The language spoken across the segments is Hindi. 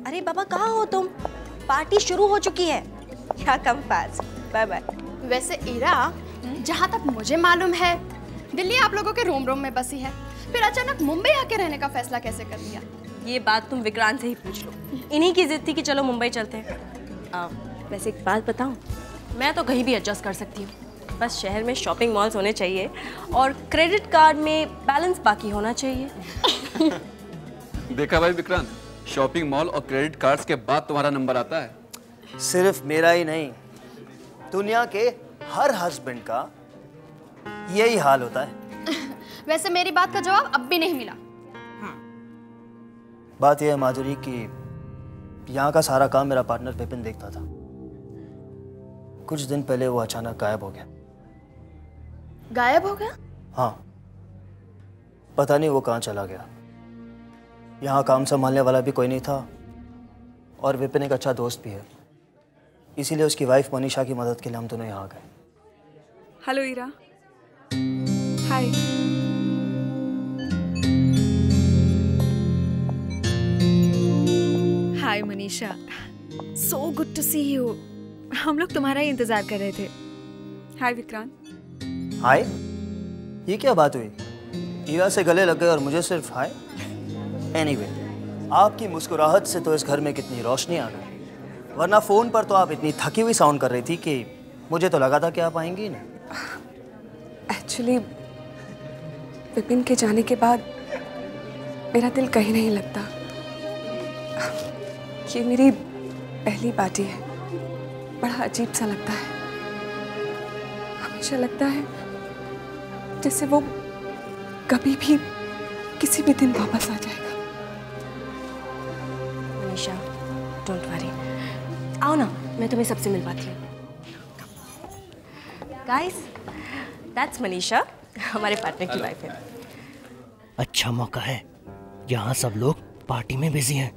अरे बाबा कहाँ हो तुम? पार्टी शुरू हो चुकी है। क्या कम फास्ट। Bye bye. वैसे ईरा, जहाँ तक मुझे मालूम है दिल्ली आप लोगों के रोम रोम में बसी है, फिर अचानक मुंबई आके रहने का फैसला कैसे कर लिया? ये बात तुम विक्रांत से ही पूछ लो। इन्हीं की जिद थी कि चलो मुंबई चलते हैं। वैसे एक बात बताऊं, मैं तो कहीं भी एडजस्ट कर सकती हूँ, बस शहर में शॉपिंग मॉल्स होने चाहिए और क्रेडिट कार्ड में बैलेंस बाकी होना चाहिए। देखा भाई विक्रांत, शॉपिंग मॉल और क्रेडिट कार्ड्स के बाद तुम्हारा नंबर आता है। सिर्फ मेरा ही नहीं, दुनिया के हर हस्बैंड का यही हाल होता है। वैसे मेरी बात का जवाब अब भी नहीं मिला। बात यह है माधुरी कि यहाँ का सारा काम मेरा पार्टनर विपिन देखता था। कुछ दिन पहले वो अचानक गायब हो गया। गायब हो गया? हाँ, पता नहीं वो कहाँ चला गया। यहाँ काम संभालने वाला भी कोई नहीं था और विपिन एक अच्छा दोस्त भी है, इसीलिए उसकी वाइफ मनीषा की मदद के लिए हम दोनों यहाँ गए। Hello Ira. Hi. Hi Manisha, so good to see you. हम लोग तुम्हारा ही इंतजार कर रहे थे। हाय विक्रांत। हाय? ये क्या बात हुई? ईरा से गले लग गए और मुझे सिर्फ हाय? एनीवे, आपकी मुस्कुराहट से तो इस घर में कितनी रोशनी आ गई, वरना फोन पर तो आप इतनी थकी हुई साउंड कर रही थी कि मुझे तो लगा था कि आप आएंगी ना। एक्चुअली विपिन के जाने के बाद मेरा दिल कहीं नहीं लगता। ये मेरी पहली पार्टी है, बड़ा अजीब सा लगता है। हमेशा लगता है जैसे वो कभी भी किसी भी दिन वापस आ जाएगा। मनीषा, डोंट वरी, आओ ना, मैं तुम्हें सबसे मिलवाती हूँ। गाइस, दैट्स मनीषा, हमारे पार्टनर की वाइफ है। अच्छा मौका है, यहाँ सब लोग पार्टी में बिजी हैं।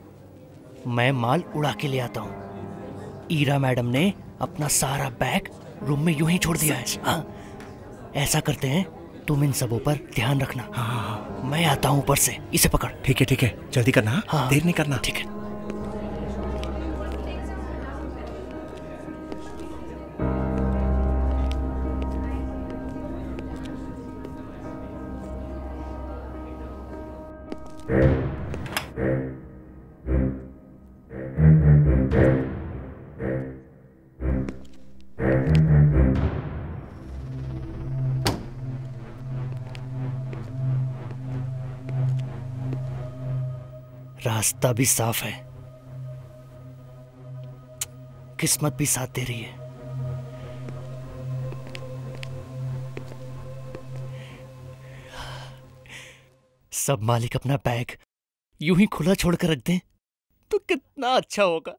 मैं माल उड़ा के ले आता हूँ। ईरा मैडम ने अपना सारा बैग रूम में यूं ही छोड़ दिया है। हाँ, ऐसा करते हैं, तुम इन सबों पर ध्यान रखना। हाँ, मैं आता हूँ ऊपर से। इसे पकड़। ठीक है, जल्दी करना। हाँ, देर नहीं करना। ठीक है। रास्ता भी साफ है, किस्मत भी साथ दे रही है। सब मालिक अपना बैग यूं ही खुला छोड़कर रख दें तो कितना अच्छा होगा।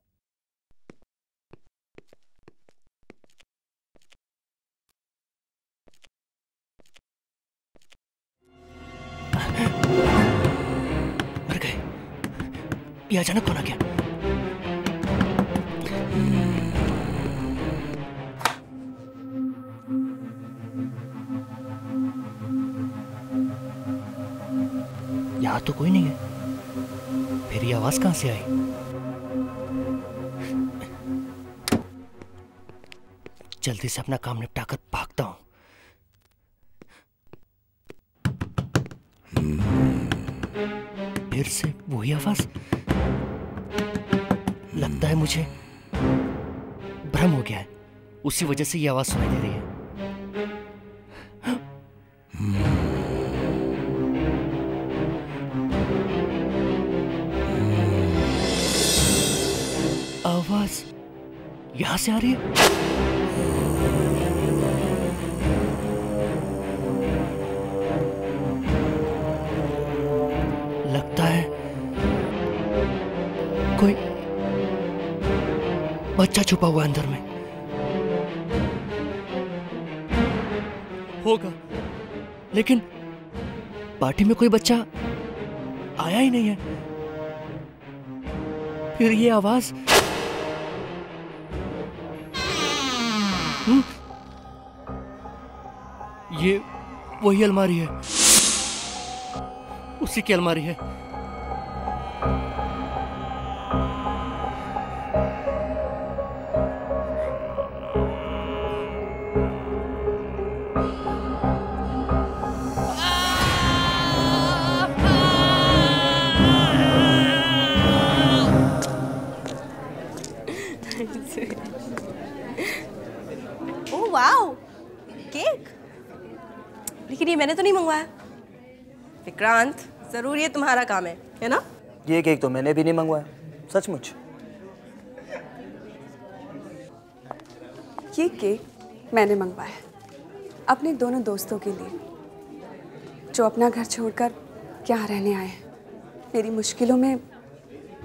मर गए। ये अचानक कौन आ गया? यहाँ तो कोई नहीं है, फिर ये आवाज कहां से आई? जल्दी से अपना काम निपटाकर भागता हूं। फिर से वही आवाज। लगता है मुझे भ्रम हो गया है, उसी वजह से ये आवाज सुनाई दे रही है। आवाज यहां से आ रही है। लगता है कोई बच्चा छुपा हुआ अंदर में होगा, लेकिन पार्टी में कोई बच्चा आया ही नहीं है। फिर ये आवाज ये वही अलमारी है, उसी की अलमारी है। मैंने तो नहीं मंगवाया। विक्रांत, जरूर ये तुम्हारा काम है ना? ये केक तो मैंने भी नहीं मंगवाया, सचमुच। ये केक मैंने मंगवाया अपने दोनों दोस्तों के लिए, जो अपना घर छोड़कर यहाँ रहने आए हैं, मेरी मुश्किलों में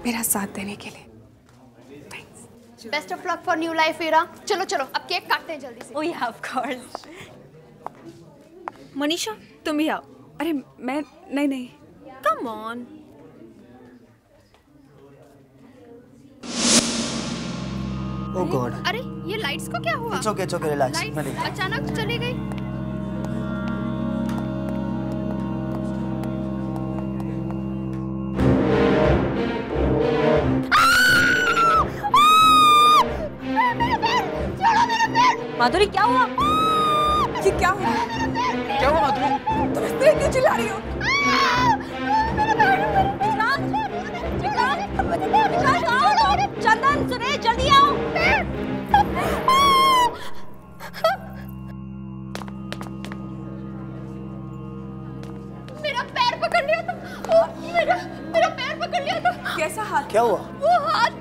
मेरा साथ देने के लिए। Best of luck for new life Ira. चलो चलो अब केक काटते हैं जल्दी से। ओह या, ऑफ कोर्स। मनीषा तुम भी आओ। अरे मैं नहीं। Come on. Oh God. अरे ये लाइट्स को क्या हुआ? It's okay relax. लाइट्स अचानक चली गई। माधुरी क्या हुआ? ये क्या हो रहा है? क्या हुआ माधुरी? तुम इस तरह क्यों चिल्ला रही हो? चंदन, सुरेश, जल्दी आओ। मेरा पैर पकड़ लिया था। मेरा पैर पकड़ लिया था। कैसा हाथ? क्या हुआ? वो हाथ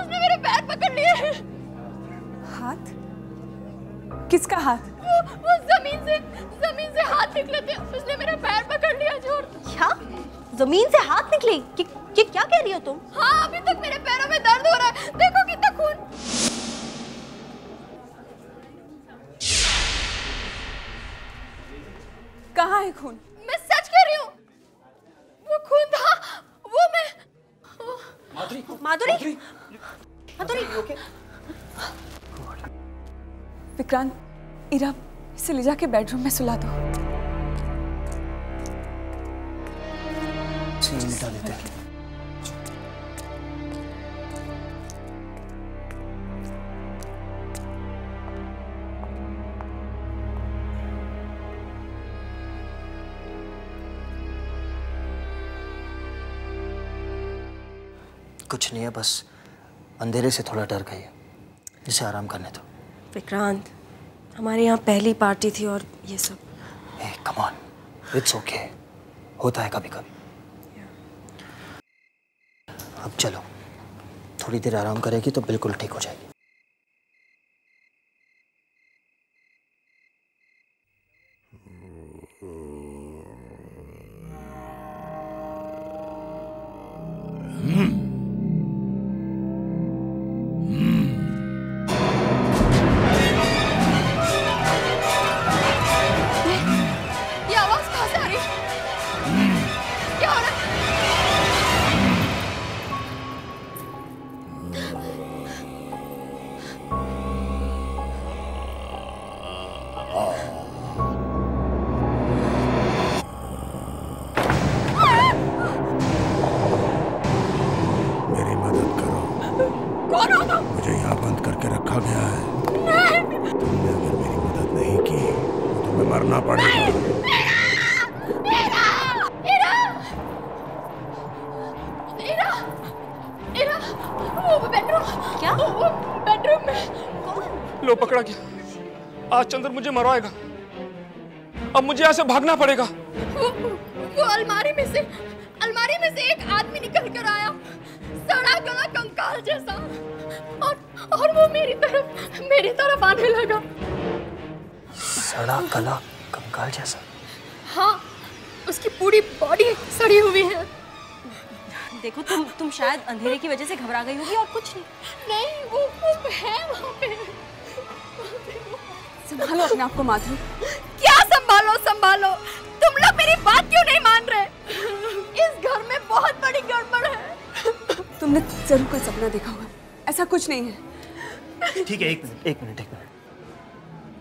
उसने मेरे पैर पकड़ लिए। हाथ? किसका हाथ? वो जमीन से हाथ निकले थे, उसने मेरा पैर पकड़ लिया जोर। क्या? जमीन से हाथ निकले? ये क्या कह रही हो तुम? हाँ, अभी तक मेरे पैरों में दर्द हो रहा है। देखो कितना खून। कहाँ है खून? मैं सच कह रही हूँ, वो खून था। वो मैं माधुरी, विक्रांत, इरा, इसे ले जाके बेडरूम में सुला दो। सीन मिटा देते हैं। कुछ नहीं है, बस अंधेरे से थोड़ा डर गई है। इसे आराम करने दो। विक्रांत, हमारे यहाँ पहली पार्टी थी और ये सब। Hey, come on, it's okay. होता है कभी कभी। अब चलो, थोड़ी देर आराम करेगी तो बिल्कुल ठीक हो जाएगी। ये आवाज कहाँ से आ रही है? क्या हो रहा है? मेरी मदद करो। कौन हो तुम? मुझे यहाँ बंद करके रखा गया है। तुमने अगर मेरी मदद नहीं की तो तुम्हें मरना पड़ेगा। इरा, वो बेडरूम। क्या? वो बेडरूम में। लो पकड़ा गया। आज चंद्र मुझे मरवाएगा। अब मुझे यहाँ से भागना पड़ेगा। वो अलमारी में से एक आदमी निकल कर आया, सड़ा गला कंकाल जैसा, और वो मेरी तरफ आने लगा। सड़ा गला कंकाल जैसा? हाँ, उसकी पूरी बॉडी सड़ी हुई है। देखो, तुम शायद अंधेरे की वजह से घबरा गई होगी और कुछ नहीं। नहीं, वो है वहाँ पे। संभालो अपने आप को माधुरी। क्या संभालो? तुम लोग मेरी बात क्यों नहीं मान रहे? इस घर में बहुत बड़ी गड़बड़ है। तुमने जरूर कोई सपना देखा होगा, ऐसा कुछ नहीं है। ठीक है, एक मिनट।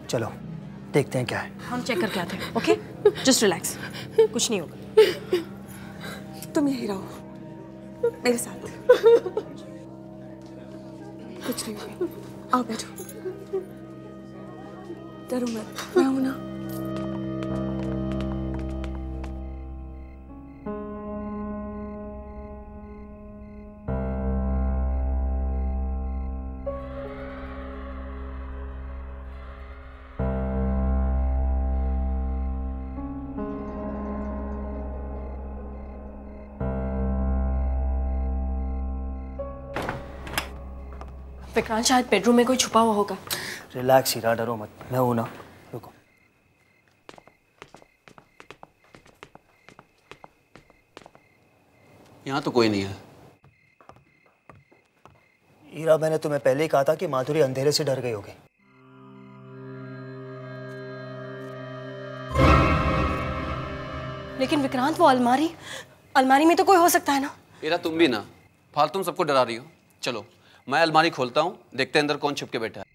चलो देखते हैं क्या है। हम चेक करके आते हैं। ओके, जस्ट रिलैक्स, कुछ नहीं होगा। तुम यहीं रहो मेरे साथ। कुछ नहीं होगा। आओ बैठो। डरो मत, मैं हूं ना। विक्रांत शायद बेडरूम में कोई छुपा हुआ होगा। रिलैक्स हीरा, डरो मत, मैं हूं ना। रुको। यहाँ तो कोई नहीं है। हीरा, मैंने तुम्हें पहले ही कहा था कि माधुरी अंधेरे से डर गई होगी। लेकिन विक्रांत, वो अलमारी में तो कोई हो सकता है ना। हीरा, तुम भी ना फालतू में सबको डरा रही हो। चलो मैं अलमारी खोलता हूँ, देखते हैं अंदर कौन छुप के बैठा है।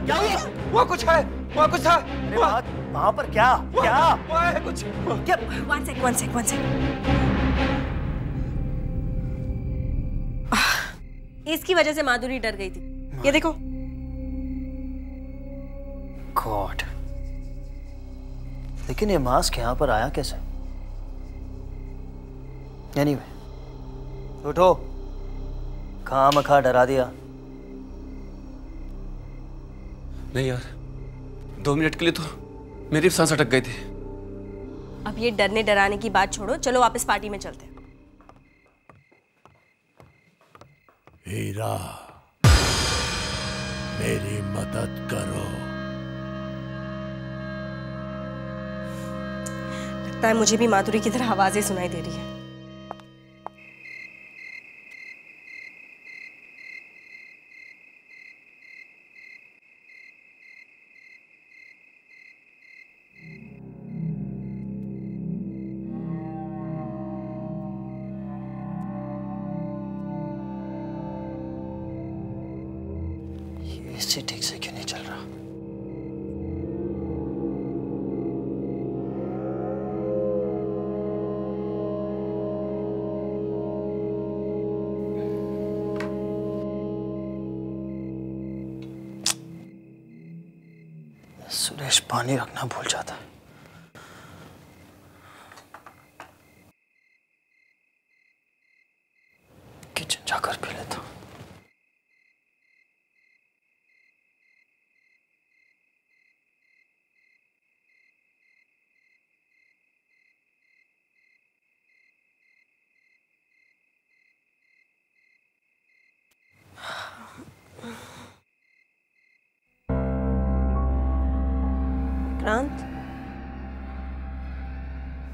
क्या हुआ? वहाँ कुछ है, वहाँ कुछ था। वहाँ पर क्या? क्या? वहाँ है कुछ। क्या? One sec. इसकी वजह से माधुरी डर गई थी। ये देखो। गॉड, लेकिन ये मास्क यहाँ पर आया कैसे? एनीवे, उठो, खामखा डरा दिया। नहीं यार, 2 मिनट के लिए तो मेरी सांस अटक गई थी। अब ये डरने डराने की बात छोड़ो, चलो वापस पार्टी में चलते हैं। हीरा, मेरी मदद करो। लगता है मुझे भी माधुरी की तरह आवाजें सुनाई दे रही है। इससे ठीक से क्यों नहीं चल रहा? सुरेश पानी रखना भूल जाता है। किचन जाकर पी लेता हूँ। विक्रांत,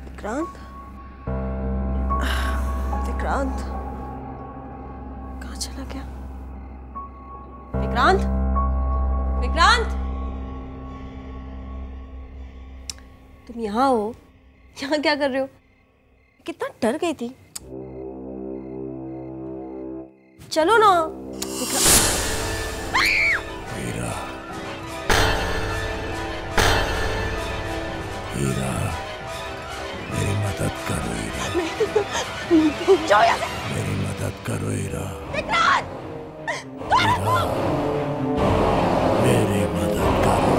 विक्रांत, विक्रांत कहाँ चला गया? विक्रांत, विक्रांत, तुम यहाँ हो? यहाँ क्या कर रहे हो? कितना डर गई थी। चलो ना। हीरा, हीरा, मेरी मदद करो हीरा। जाओ यहाँ से। मेरी मदद करो हीरा। विक्रांत, हीरा, मेरी मदद करो।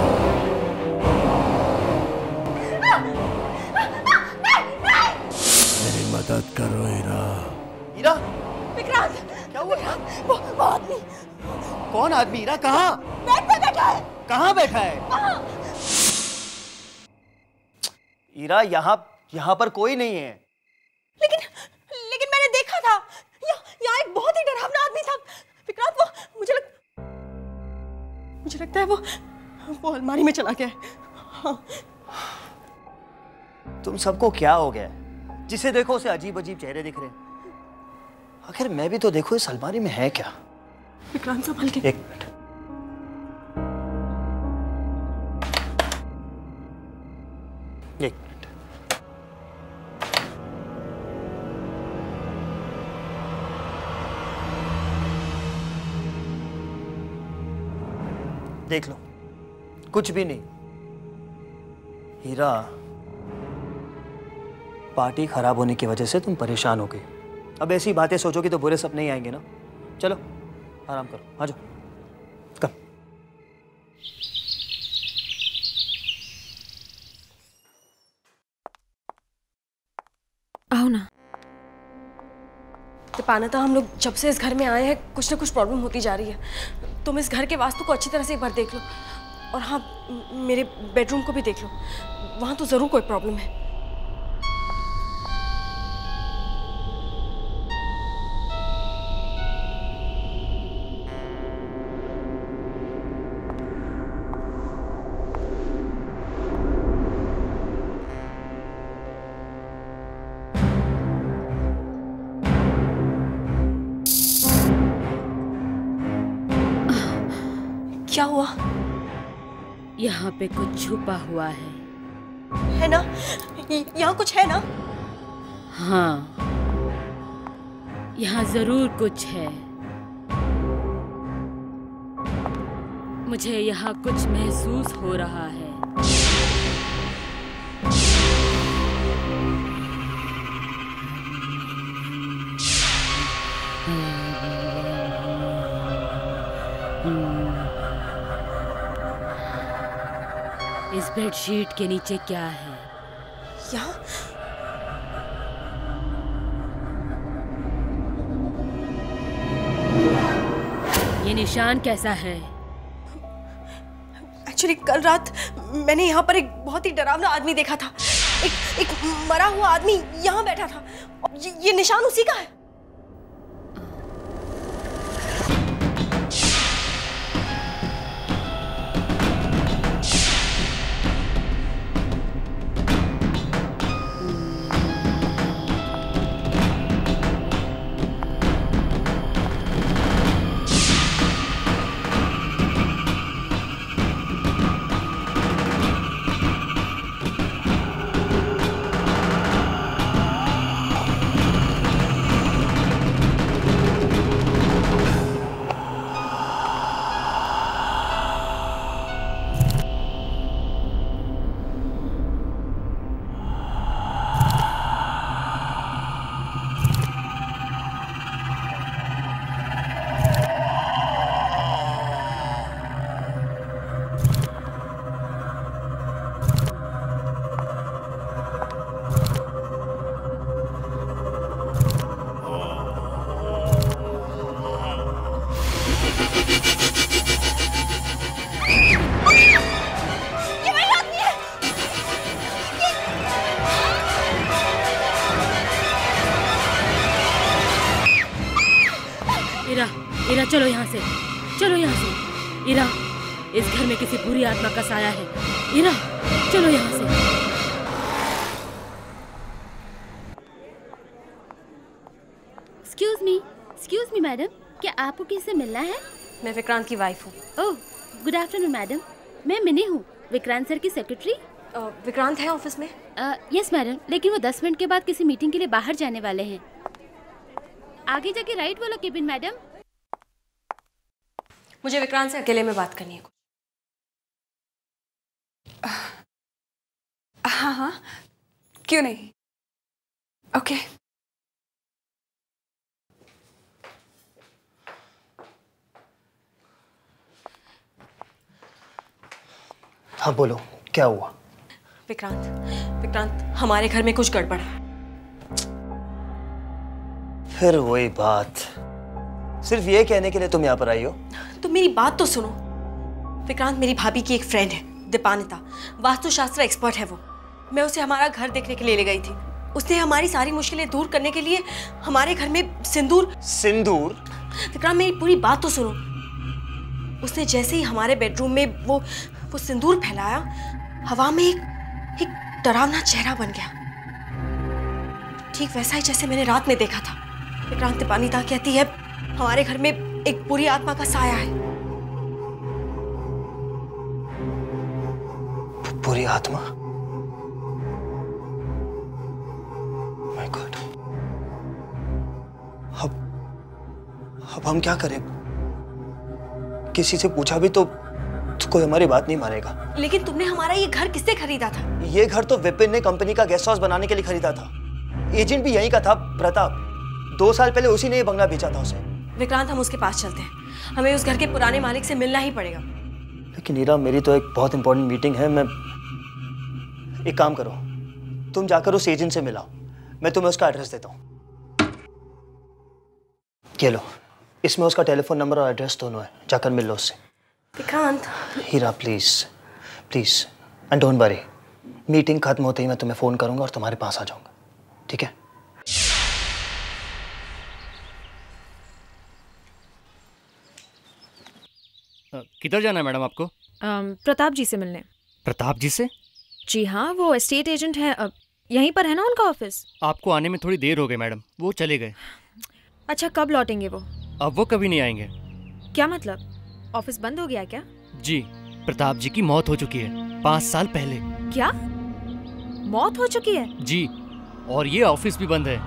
मेरी मदद करो हीरा। हीरा, विक्रांत, क्या हुआ? वो आदमी। कौन आदमी? हीरा, कहाँ? बेड पे बैठा है। कहाँ बैठा है? हीरा, यहाँ पर कोई नहीं है। लेकिन मैंने देखा था, यहाँ एक बहुत ही डरावना आदमी था। विक्रांत, वो मुझे लगता है वो अलमारी में चला गया है। हाँ। तुम सबको क्या हो गया? जिसे देखो उसे अजीब अजीब चेहरे दिख रहे हैं। आखिर मैं भी तो देखो, इस अलमारी में है क्या? विक्रांत, संभल के। एक मिनट। एक मिनट। देख लो, कुछ भी नहीं। हीरा, पार्टी खराब होने की वजह से तुम परेशान हो गई। अब ऐसी बातें सोचोगी तो बुरे सपने ही आएंगे ना। चलो आराम करो, आ जाओ। कम। आओ ना। दीपान्विता, हम लोग जब से इस घर में आए हैं कुछ ना कुछ प्रॉब्लम होती जा रही है। तुम इस घर के वास्तु को अच्छी तरह से एक बार देख लो, और हाँ, मेरे बेडरूम को भी देख लो, वहाँ तो ज़रूर कोई प्रॉब्लम है। क्या हुआ? यहाँ पे कुछ छुपा हुआ है ना? यहाँ कुछ है ना? हाँ, यहाँ जरूर कुछ है। मुझे यहाँ कुछ महसूस हो रहा है। इस बेडशीट के नीचे क्या है? यहाँ? ये निशान कैसा है? एक्चुअली कल रात मैंने यहाँ पर एक बहुत ही डरावना आदमी देखा था। एक मरा हुआ आदमी यहाँ बैठा था। ये निशान उसी का है। इरा, चलो यहाँ से, चलो यहाँ से। इरा, इस घर में किसी बुरी आत्मा का साया है। इरा, चलो यहाँ से। एक्सक्यूज मी मैडम, क्या आपको किससे मिलना है? मैं विक्रांत की वाइफ हूँ। ओह, गुड आफ्टरनून मैडम। मैं मिनी हूँ, विक्रांत सर की सेक्रेटरी। विक्रांत है ऑफिस में? यस मैडम, लेकिन वो 10 मिनट के बाद किसी मीटिंग के लिए बाहर जाने वाले हैं। आगे जाके राइट वाला केबिन मैडम। मुझे विक्रांत से अकेले में बात करनी है। हाँ हाँ, क्यों नहीं। ओके। हाँ बोलो, क्या हुआ? विक्रांत, हमारे घर में कुछ गड़बड़ है। फिर वही बात, सिर्फ ये कहने के लिए तुम यहाँ पर आई हो? तो मेरी बात तो सुनो। विक्रांत मेरी भाभी की एक फ्रेंड है, दीपान्विता, वास्तुशास्त्र एक्सपर्ट है वो। मैं उसे हमारा घर देखने के लिए ले गई थी। उसने हमारी सारी मुश्किलें दूर करने के लिए हमारे घर में सिंदूर। विक्रांत मेरी पूरी बात तो सुनो। उसने जैसे ही हमारे बेडरूम में वो सिंदूर फैलाया, हवा में एक डरावना चेहरा बन गया, ठीक वैसा ही जैसे मैंने रात में देखा था। विक्रांत, दीपान्विता कहती है हमारे घर में एक बुरी आत्मा का साया है। बुरी आत्मा? My God. अब हम क्या करें? किसी से पूछा भी तो कोई हमारी बात नहीं मानेगा। लेकिन तुमने हमारा ये घर किससे खरीदा था? ये घर तो विपिन ने कंपनी का गेस्ट हाउस बनाने के लिए खरीदा था। एजेंट भी यहीं का था, प्रताप। 2 साल पहले उसी ने ये बंगला बेचा था उसे। विक्रांत, हम उसके पास चलते हैं। हमें उस घर के पुराने मालिक से मिलना ही पड़ेगा। लेकिन ईरा, मेरी तो एक बहुत इंपॉर्टेंट मीटिंग है। मैं एक काम करो, तुम जाकर उस एजेंट से मिलाओ, मैं तुम्हें उसका एड्रेस देता हूँ। ये लो, इसमें उसका टेलीफोन नंबर और एड्रेस दोनों है, जाकर मिल लो उससे। Vikrant. Heera please please, and don't worry, meeting खत्म होते ही मैं तुम्हें फ़ोन करूंगा और तुम्हारे पास आ जाऊंगा, ठीक है? किधर जाना है मैडम आपको? प्रताप जी से मिलने। प्रताप जी से? जी हाँ, वो एस्टेट एजेंट हैं। यहीं पर है ना उनका ऑफिस? आपको आने में थोड़ी देर हो गई मैडम, वो चले गए। अच्छा, कब लौटेंगे वो? अब वो कभी नहीं आएंगे। क्या मतलब, ऑफिस बंद हो गया क्या? जी, प्रताप जी की मौत हो चुकी है 5 साल पहले। क्या, मौत हो चुकी है? जी, और ये ऑफिस भी बंद है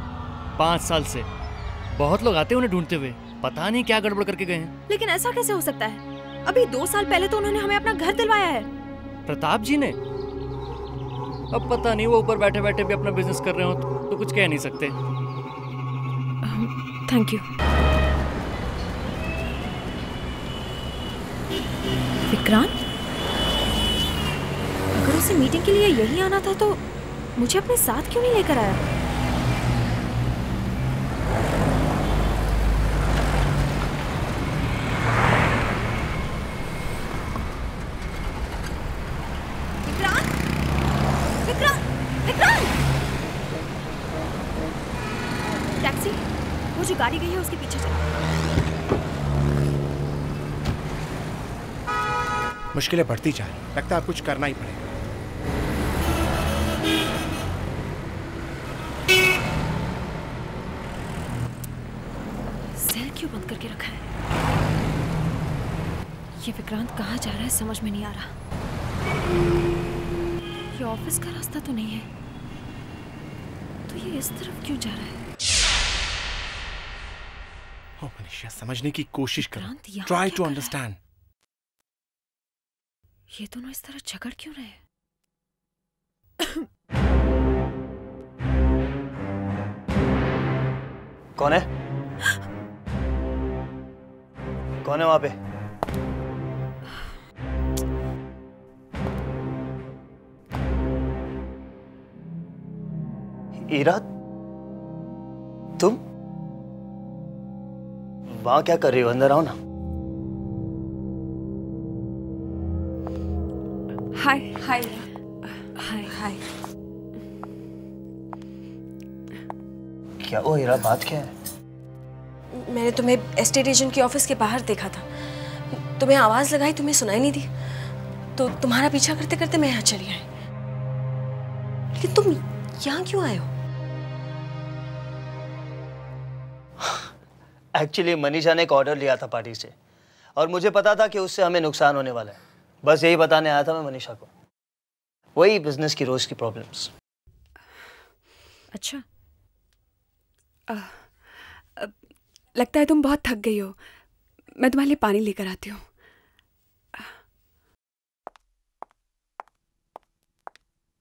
5 साल से। बहुत लोग आते हैं उन्हें ढूंढते हुए, पता नहीं क्या गड़बड़ करके गए हैं। लेकिन ऐसा कैसे हो सकता है? अभी 2 साल पहले तो उन्होंने हमें अपना घर दिलवाया है। प्रताप जी ने? अब पता नहीं, वो ऊपर बैठे बैठे भी अपना बिजनेस कर रहे हो तो कुछ कह नहीं सकते। Thank you. विक्रांत, अगर उसे मीटिंग के लिए यही आना था तो मुझे अपने साथ क्यों नहीं लेकर आया? टैक्सी, वो जो गाड़ी गई है उसके पीछे चलो। मुश्किलें बढ़ती जा रही, लगता है अब कुछ करना ही पड़ेगा। सेल क्यों बंद करके रखा है? ये विक्रांत कहाँ जा रहा है समझ में नहीं आ रहा। ये ऑफिस का रास्ता तो नहीं है, तो ये इस तरफ क्यों जा रहा है? ओ मनीषा, समझने की कोशिश करो, यहाँ ट्राई क्या टू कर रहा है? अंडरस्टैंड। ये दोनों इस तरह झगड़ क्यों रहे हैं? कौन है? कौन है वहां पे? ईरा, तुम वहां क्या कर रही हो? अंदर आओ ना। हाय हाय हाय हाय। क्या ओ हीरा, बात क्या है? मैंने तुम्हें एस्टेट एजेंट के ऑफिस के बाहर देखा था, तुम्हें आवाज लगाई, तुम्हें सुनाई नहीं दी, तो तुम्हारा पीछा करते करते मैं यहाँ चली आई। लेकिन तुम यहाँ क्यों आए हो? एक्चुअली मनीषा ने एक ऑर्डर लिया था पार्टी से, और मुझे पता था कि उससे हमें नुकसान होने वाला है। बस यही बताने आया था मैं मनीषा को, वही बिजनेस की रोज की प्रॉब्लम्स। अच्छा, लगता है तुम बहुत थक गई हो, मैं तुम्हारे लिए पानी लेकर आती हूँ।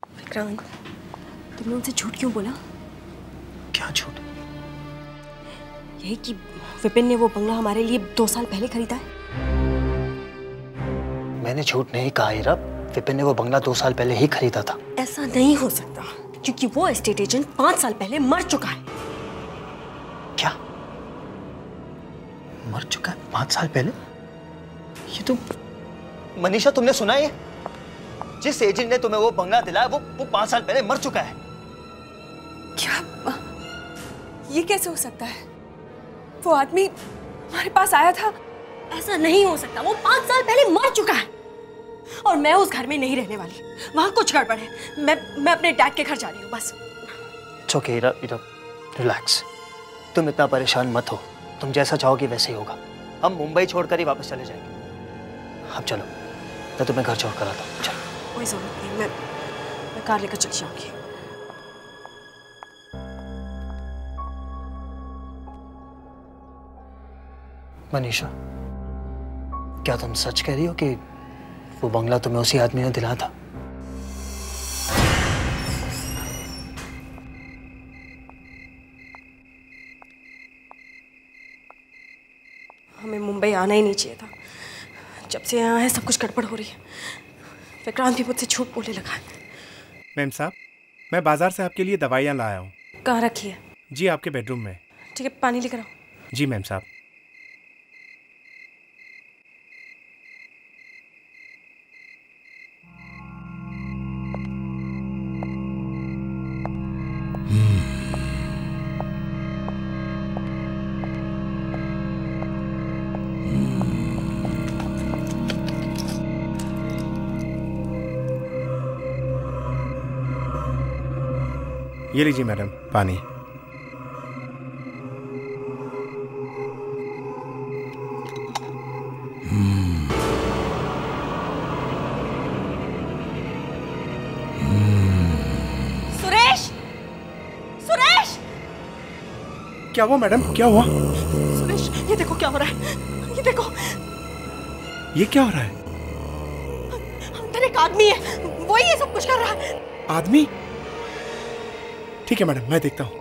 विक्रांत, तुमने उनसे झूठ क्यों बोला? क्या झूठ? यही कि विपिन ने वो बंगला हमारे लिए 2 साल पहले खरीदा है। मैंने झूठ नहीं कहा हीरा, विपिन ने वो बंगला 2 साल पहले ही खरीदा था। ऐसा नहीं हो सकता, क्योंकि वो एस्टेट एजेंट 5 साल पहले मर चुका है। क्या? मर चुका है 5 साल पहले? ये तुम मनीषा, तुमने सुना है? जिस एजेंट ने तुम्हें वो बंगला दिलाया वो 5 साल पहले मर चुका है। क्या? ये कैसे हो सकता है? वो आदमी हमारे पास आया था। ऐसा नहीं हो सकता, वो 5 साल पहले मर चुका है। और मैं उस घर में नहीं रहने वाली, वहां कुछ गड़बड़ है। मैं अपने डैड के घर जा रही हूँ बस। इट्स ओके हीरा, रिलैक्स, तुम इतना परेशान मत हो, तुम जैसा चाहोगी वैसे ही होगा। हम मुंबई छोड़कर ही वापस चले जाएंगे। अब चलो, मैं तुम्हें घर छोड़ कर आता हूँ। चलो। कोई जरूरत नहीं, मैं कार लेकर चली जाऊंगी। मनीषा, क्या तुम सच कह रही हो कि वो बंगला तुम्हें उसी आदमी ने दिलाया था? हमें मुंबई आना ही नहीं चाहिए था। जब से यहाँ है सब कुछ गड़बड़ हो रही है। विक्रांत भी मुझसे झूठ बोलने लगा है। मैम साहब, मैं बाजार से आपके लिए दवाइयाँ लाया हूँ। कहाँ रखी है? जी, आपके बेडरूम में। ठीक है, पानी लेकर आओ। जी मैम साहब। ये लीजिए मैडम पानी। सुरेश! सुरेश! क्या हुआ मैडम, क्या हुआ? सुरेश, ये देखो क्या हो रहा है, ये देखो। ये क्या हो रहा है? अंदर एक आदमी है, वही ये सब कुछ कर रहा है। आदमी? ठीक है मैडम, मैं देखता हूँ।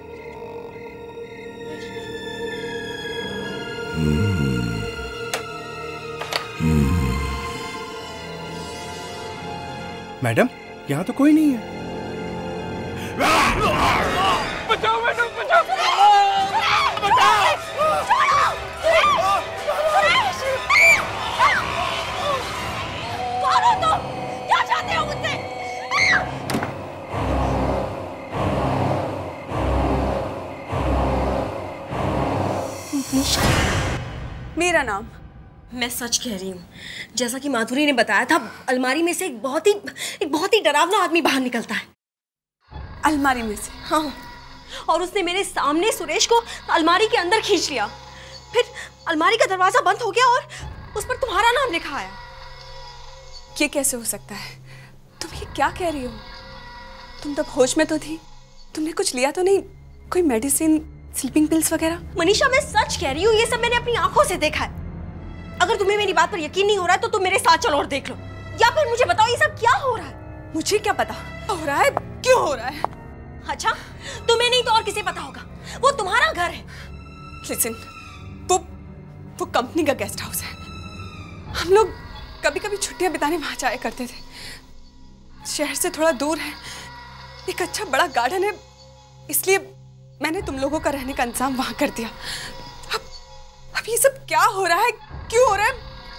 मैडम, यहाँ तो कोई नहीं है। बचाओ मैडम, बचाओ! कौन हो तुम? क्या चाहते हो मुझसे? मेरा नाम। मैं सच कह रही हूँ, जैसा कि माधुरी ने बताया था, अलमारी में से एक बहुत ही डरावना आदमी बाहर निकलता है। अलमारी में से? हाँ, और उसने मेरे सामने सुरेश को अलमारी के अंदर खींच लिया। फिर अलमारी का दरवाजा बंद हो गया और उस पर तुम्हारा नाम लिखा आया। ये कैसे हो सकता है? तुम ये क्या कह रही हो? तुम तब होश में तो थी, तुमने कुछ लिया तो नहीं? कोई मेडिसिन, स्लीपिंग पिल्स वगैरह? मनीषा, मैं सच कह रही हूँ, ये सब मैंने अपनी आंखों से देखा है। अगर तुम्हें मेरी बात पर यकीन नहीं हो रहा है तो तुम मेरे साथ चलो और देख लो, या फिर मुझे बताओ ये सब क्या हो रहा है। मुझे क्या पता हो रहा है, क्यों हो रहा है? अच्छा, तुम्हें नहीं तो और किसे पता होगा, वो तुम्हारा घर है। लिसन, वो कंपनी का गेस्ट हाउस है। हम लोग कभी कभी छुट्टियां बिताने वहां जाया करते थे। शहर से थोड़ा दूर है, एक अच्छा बड़ा गार्डन है, इसलिए मैंने तुम लोगों का रहने का इंतजाम वहां कर दिया। अब ये सब क्या हो रहा है, क्यों हो रहा है,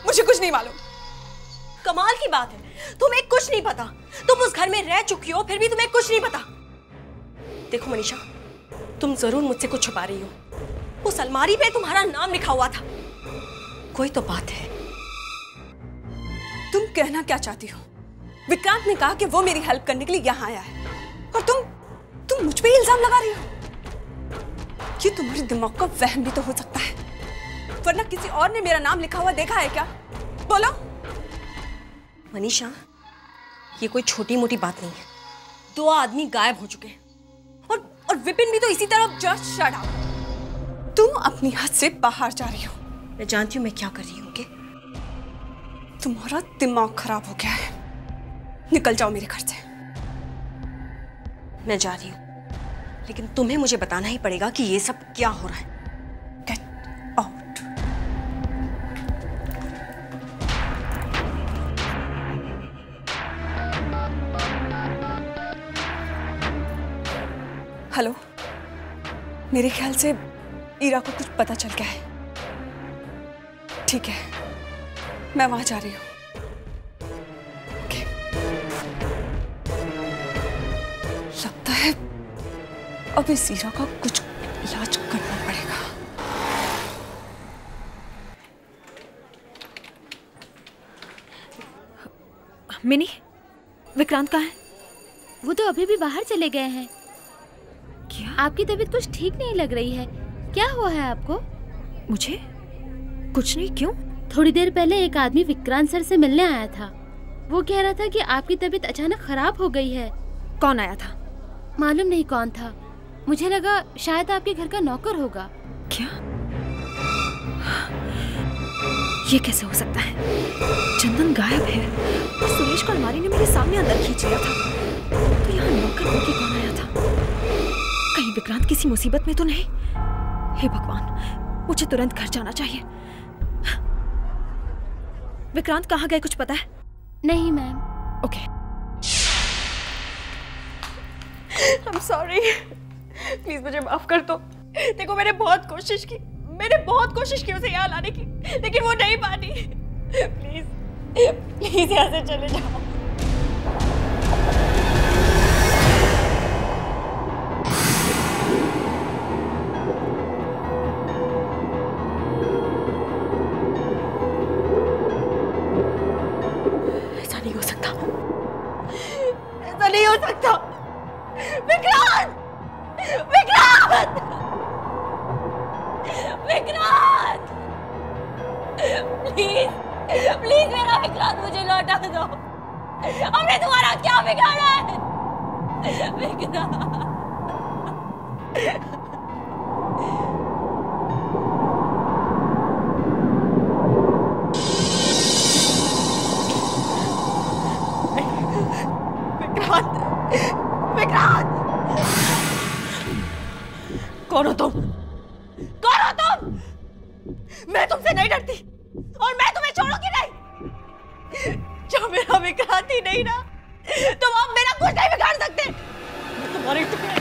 मुझे कुछ नहीं मालूम। कमाल की बात है, तुम्हें कुछ नहीं पता। तुम उस घर में रह चुकी हो, फिर भी तुम्हें कुछ नहीं पता। देखो मनीषा, तुम जरूर मुझसे कुछ छुपा रही हो। उस अलमारी पे तुम्हारा नाम लिखा हुआ था, कोई तो बात है। तुम कहना क्या चाहती हो? विक्रांत ने कहा कि वो मेरी हेल्प करने के लिए यहाँ आया है, और तुम मुझ पे इल्जाम लगा रही हो। ये तुम्हारे दिमाग का वहम भी तो हो सकता है, वरना किसी और ने मेरा नाम लिखा हुआ देखा है क्या? बोलो। मनीषा, ये कोई छोटी मोटी बात नहीं है। 2 आदमी गायब हो चुके हैं, और विपिन भी तो इसी तरह। Just shut up. तुम अपनी हद से बाहर जा रही हो। मैं जानती हूँ मैं क्या कर रही हूँ। कि तुम्हारा दिमाग खराब हो गया है। निकल जाओ मेरे घर से। मैं जा रही हूँ, लेकिन तुम्हें मुझे बताना ही पड़ेगा कि ये सब क्या हो रहा है। Get out. हेलो, मेरे ख्याल से ईरा को कुछ पता चल गया है। ठीक है, मैं वहां जा रही हूँ। लगता है अब इस ईरा का कुछ इलाज करना पड़ेगा। मिनी, विक्रांत कहाँ है? वो तो अभी भी बाहर चले गए हैं। क्या? आपकी तबीयत कुछ ठीक नहीं लग रही है, क्या हुआ है आपको? मुझे कुछ नहीं। क्यों? थोड़ी देर पहले एक आदमी विक्रांत सर से मिलने आया था। वो कह रहा था कि आपकी तबीयत अचानक खराब हो गई है। कौन आया था? मालूम नहीं कौन था, मुझे लगा शायद आपके घर का नौकर होगा। क्या? ये कैसे हो सकता है? चंदन गायब है और सुरेश को अलमारी ने मेरे सामने अंदर खींच लिया था, तो यहाँ नौकर होके कौन आया था? कहीं विक्रांत किसी मुसीबत में तो नहीं? हे भगवान, मुझे तुरंत घर जाना चाहिए। विक्रांत कहाँ गए, कुछ पता है? नहीं ma'am. Okay. I'm sorry, please मुझे माफ कर दो। देखो मैंने बहुत कोशिश की, मैंने बहुत कोशिश की उसे यहाँ लाने की, लेकिन वो नहीं मानी। प्लीज प्लीज यहाँ से चले जाओ। ऐसा नहीं हो सकता, ऐसा नहीं हो सकता। विक्रांत! विक्रांत! विक्रांत! प्लीज प्लीज मेरा विक्रांत मुझे लौटा दो। हमने तुम्हारा क्या बिगाड़ा है? विक्रांत! विक्रांत! कौन हो तुम? कौन हो तुम? मैं तुमसे नहीं डरती और मैं तुम्हें छोड़ूंगी नहीं। जब मेरा विक्रांत ही नहीं ना, तुम अब मेरा कुछ नहीं बिगाड़ सकते। मैं तुम्हारे टुकड़े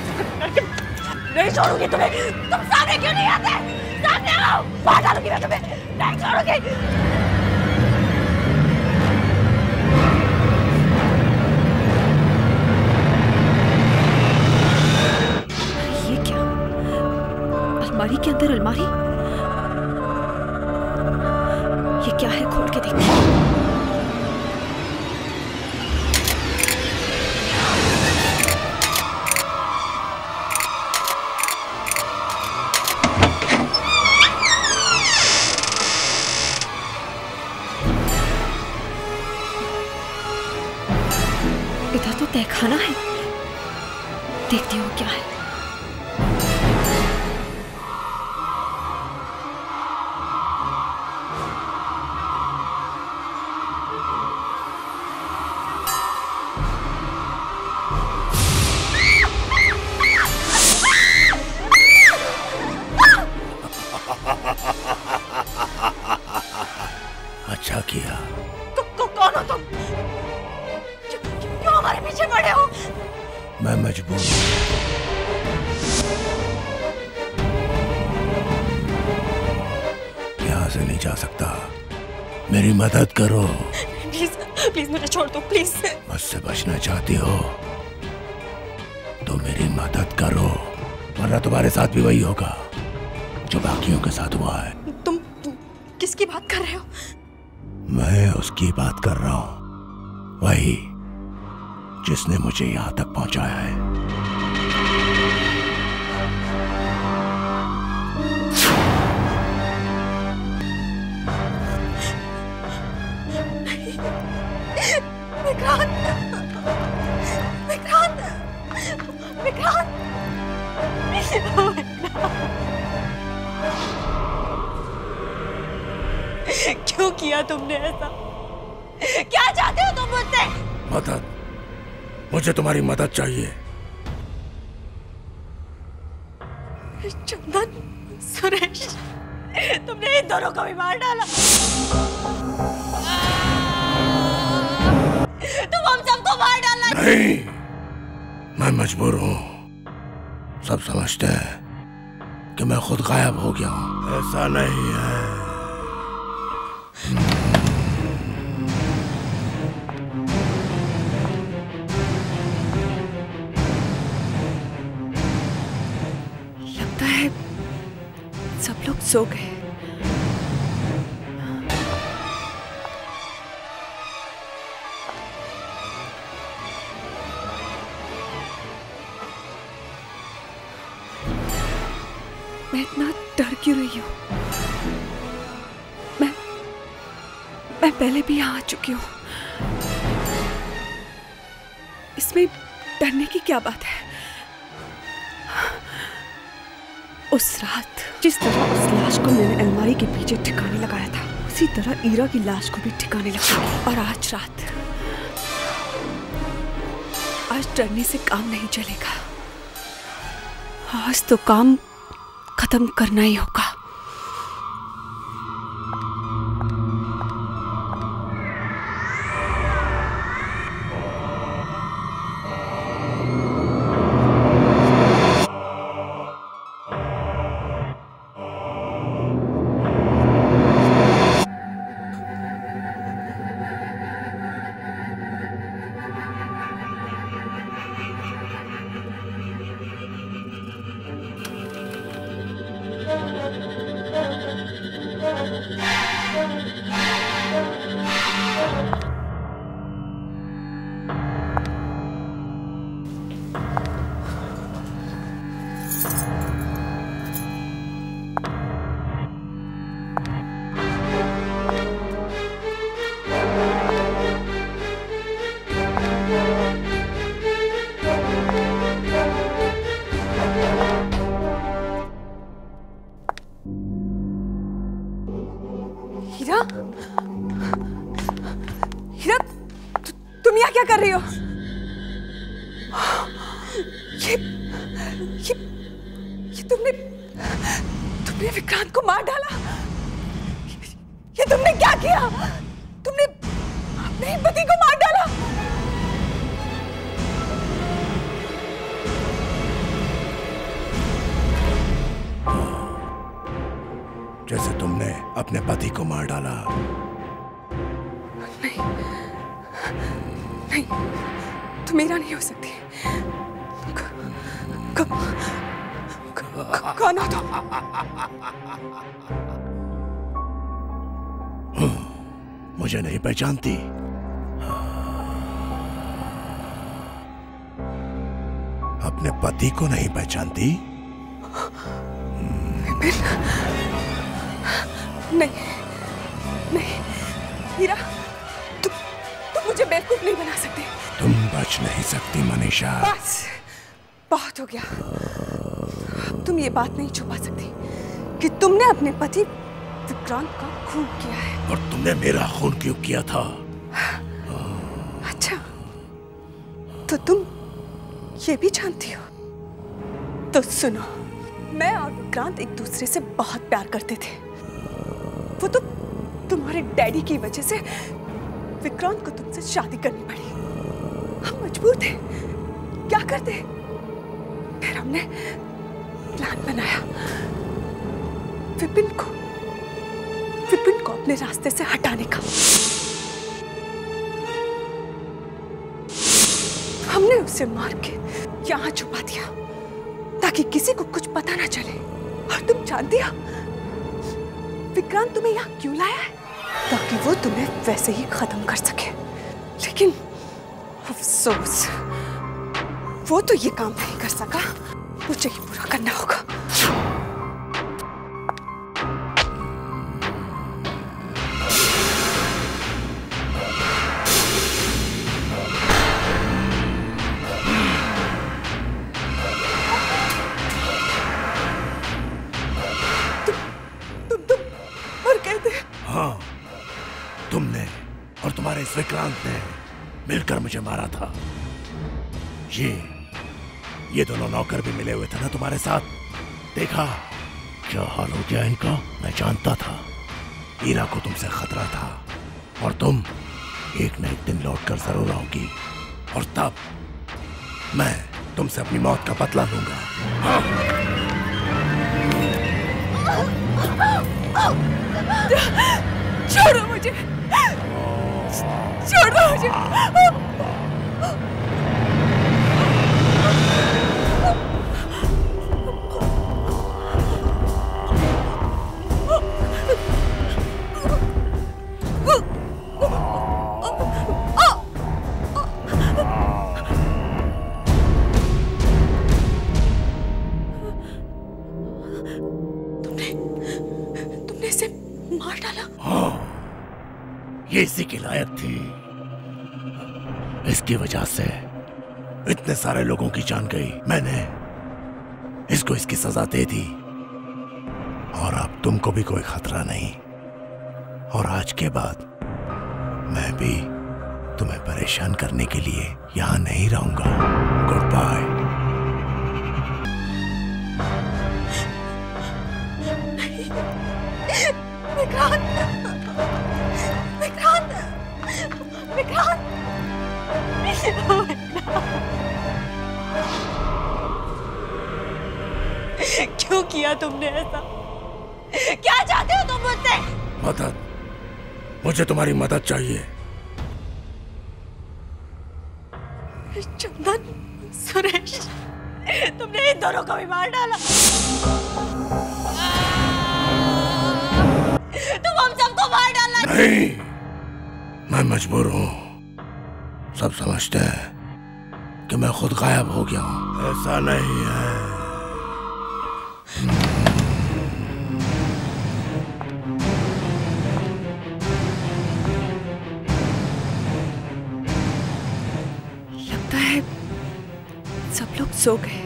नहीं छोड़ूंगी तुम्हें। तुम सामने क्यों नहीं आते? सामने आओ, मार डालूंगी मैं तुम्हें। नहीं छोड़ूंगी। अलमारी के अंदर अलमारी, ये क्या है? खोल के देखते हैं। इधर तो तहखाना है, देखती हूँ क्या है। अच्छा किया। कौन हो तुम? क्यों हमारे पीछे पड़े हो? मैं मजबूर हूँ। यहाँ से नहीं जा सकता, मेरी मदद करो। प्लीज प्लीज मुझे छोड़ दो, प्लीज। मुझसे बचना चाहती हो तो मेरी मदद करो, वरना तुम्हारे साथ भी वही होगा जो बाकियों के साथ हुआ है। तुम किसकी बात कर रहे हो? मैं उसकी बात कर रहा हूं, वही जिसने मुझे यहां तक पहुंचाया है। विक्रांत! विक्रांत! विक्रांत! क्यों किया तुमने ऐसा? क्या चाहते हो तुम मुझसे? मदद, मुझे तुम्हारी मदद चाहिए। चंदन, सुरेश, तुमने इन दोनों को भी मार डाला। तुम हम सबको मार डालना। नहीं, मैं मजबूर हूँ। सब समझते हैं कि मैं खुद गायब हो गया हूँ। ऐसा नहीं है। लगता है सब लोग सो गए। मैं इतना डर क्यों रही हूँ? मैं पहले भी यहाँ आ चुकी हूँ। इसमें डरने की क्या बात है? उस रात जिस तरह उस लाश को मैंने अलमारी के पीछे ठिकाने लगाया था, उसी तरह ईरा की लाश को भी ठिकाने लगाऊंगी। और आज रात, आज डरने से काम नहीं चलेगा। आज तो काम खत्म करना ही होगा। हीरा, हीरा, तुम यहाँ क्या कर रही हो? ये तुमने विक्रांत को मार डाला। ये तुमने क्या किया? तुमने अपने ही पति को मार डाला। जैसे तुमने अपने पति को मार डाला। नहीं, तुम मेरा नहीं हो सकती। कौन हो तुम? मुझे नहीं पहचानती? अपने पति को नहीं पहचानती? नहीं, हीरा, तुम मुझे बेवकूफ नहीं बना सकते। तुम बच नहीं सकती मनीषा। बस, बहुत हो गया। अब तुम ये बात नहीं छुपा सकती कि तुमने अपने पति विक्रांत का खून किया है। और तुमने मेरा खून क्यों किया था? अच्छा, तो तुम ये भी जानती हो? तो सुनो, मैं और विक्रांत एक दूसरे से बहुत प्यार करते थे। वो तो तुम्हारे डैडी की वजह से विक्रांत को तुमसे शादी करनी पड़ी। हम मजबूर थे, क्या करते? फिर हमने प्लान बनाया विपिन को अपने रास्ते से हटाने का। हमने उसे मार के यहाँ छुपा दिया ताकि किसी को कुछ पता ना चले। और तुम जानती हो विक्रांत तुम्हें यहाँ क्यों लाया है? ताकि वो तुम्हें वैसे ही खत्म कर सके। लेकिन अफसोस, वो तो ये काम नहीं कर सका। मुझे ही पूरा करना होगा। हाँ, तुमने और तुम्हारे इस विक्रांत ने मिलकर मुझे मारा था। ये दोनों नौकर भी मिले हुए थे ना तुम्हारे साथ। देखा क्या हाल हो गया इनका। मैं जानता था हीरा को तुमसे खतरा था और तुम एक न एक दिन लौट कर जरूर आओगी और तब मैं तुमसे अपनी मौत का बदला लूंगा। छोड़ो मुझे, छोड़ो मुझे। तुमने इसे मार डाला? हाँ, ये इसी के लायक थी। इसकी वजह से इतने सारे लोगों की जान गई। मैंने इसको इसकी सजा दे दी और अब तुमको भी कोई खतरा नहीं। और आज के बाद मैं भी तुम्हें परेशान करने के लिए यहां नहीं रहूंगा। Goodbye. विक्रांत, विक्रांत, विक्रांत, क्यों किया तुमने ऐसा? क्या चाहते हो तुम मुझसे? मदद, मुझे तुम्हारी मदद चाहिए। चंदन, सुरेश, तुमने इन दोनों को भी मार डाला। मैं मजबूर हूँ। सब समझते हैं कि मैं खुद गायब हो गया हूँ। ऐसा नहीं है। लगता है सब लोग सो गए।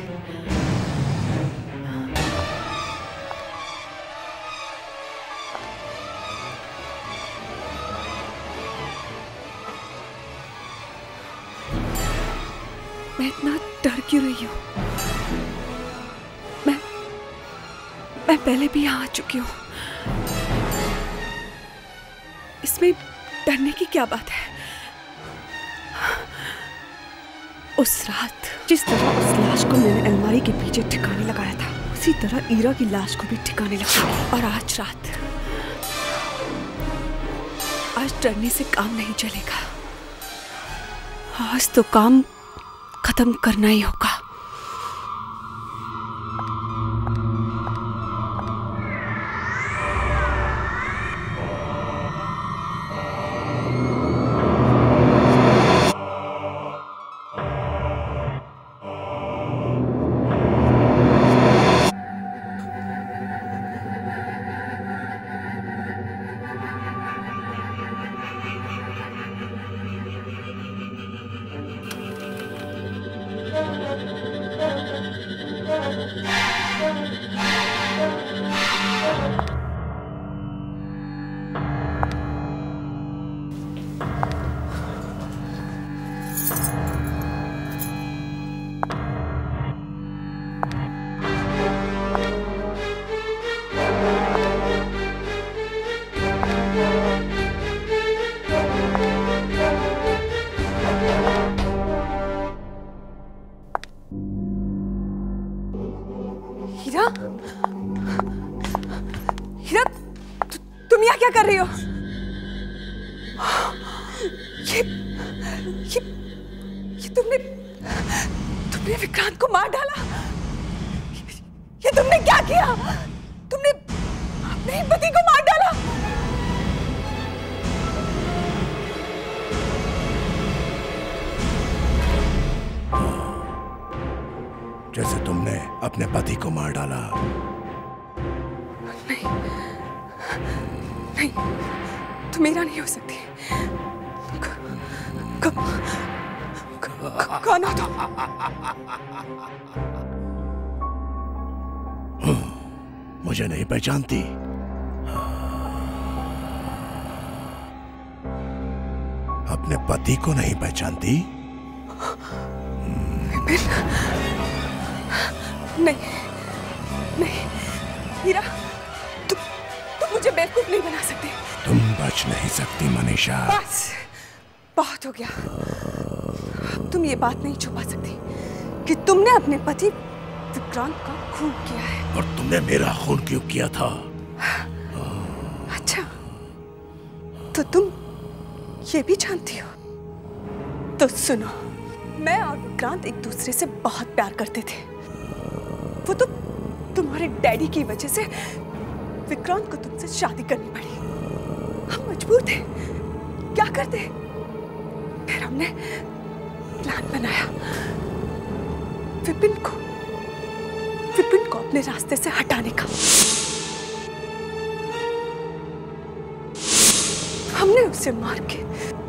मैं इतना डर क्यों रही हूँ? मैं पहले भी यहाँ आ चुकी हूँ। इसमें डरने की क्या बात है? उस रात जिस तरह उस लाश को मैंने अलमारी के पीछे ठिकाने लगाया था, उसी तरह ईरा की लाश को भी ठिकाने लगाऊंगी। और आज रात, आज डरने से काम नहीं चलेगा। आज तो काम खत्म करना ही होगा। हीरा, हीरा, तुम यहाँ क्या कर रही हो? ये तुमने विक्रांत को मार डाला। ये तुमने क्या किया? तुमने अपने ही पति को मार डाला। जैसे तुमने अपने पति को मार डाला। नहीं, नहीं, तुम मेरा नहीं हो सकती। कौन हो तुम? मुझे नहीं पहचानती? अपने पति को नहीं पहचानती? नहीं, नहीं, हीरा, तुम मुझे बेवकूफ नहीं बना सकते। तुम बच नहीं सकती मनीषा। बस, बहुत हो गया। तुम ये बात नहीं छुपा सकती कि तुमने अपने पति विक्रांत का खून किया है। और तुमने मेरा खून क्यों किया था? अच्छा, तो तुम ये भी जानती हो? तो सुनो, मैं और विक्रांत एक दूसरे से बहुत प्यार करते थे। वो तो तुम्हारे डैडी की वजह से विक्रांत को तुमसे शादी करनी पड़ी। हम मजबूर थे, क्या करते? फिर हमने प्लान बनाया विपिन को अपने रास्ते से हटाने का। हमने उसे मार के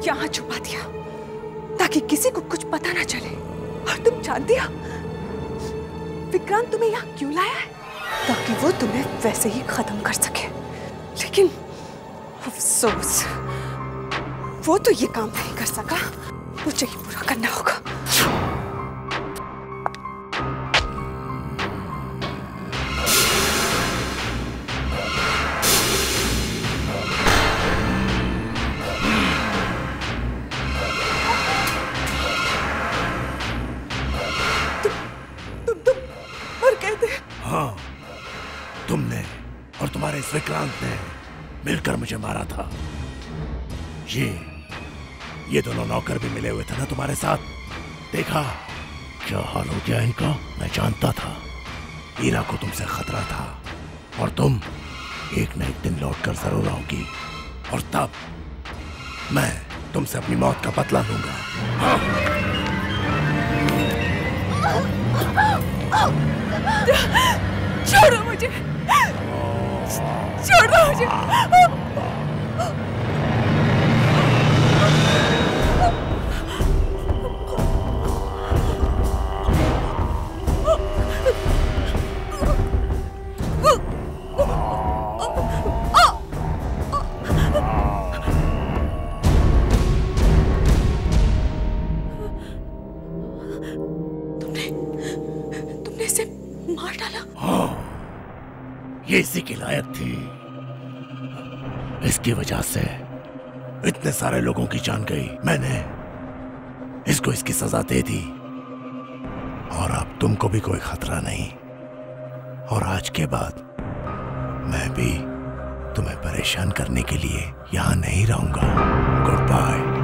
यहाँ छुपा दिया ताकि किसी को कुछ पता ना चले। और तुम जानती हो विक्रांत तुम्हें यहाँ क्यों लाया है? ताकि वो तुम्हें वैसे ही खत्म कर सके। लेकिन अफसोस, वो तो ये काम नहीं कर सका। मुझे ही पूरा करना होगा। हाँ, तुमने और तुम्हारे इस विक्रांत ने मिलकर मुझे मारा था। ये दोनों नौकर भी मिले हुए थे ना तुम्हारे साथ। देखा क्या हाल हो गया इनका। मैं जानता था हीरा को तुमसे खतरा था और तुम एक न एक दिन लौट कर जरूर आओगी। और तब मैं तुमसे अपनी मौत का बदला लूंगा। छोड़ो मुझे, छोड़ो मुझे। तुमने इसे मार डाला? हाँ, ये इसी के लायक थी। इसकी वजह से इतने सारे लोगों की जान गई। मैंने इसको इसकी सजा दे दी और अब तुमको भी कोई खतरा नहीं। और आज के बाद मैं भी तुम्हें परेशान करने के लिए यहां नहीं रहूंगा। Good bye.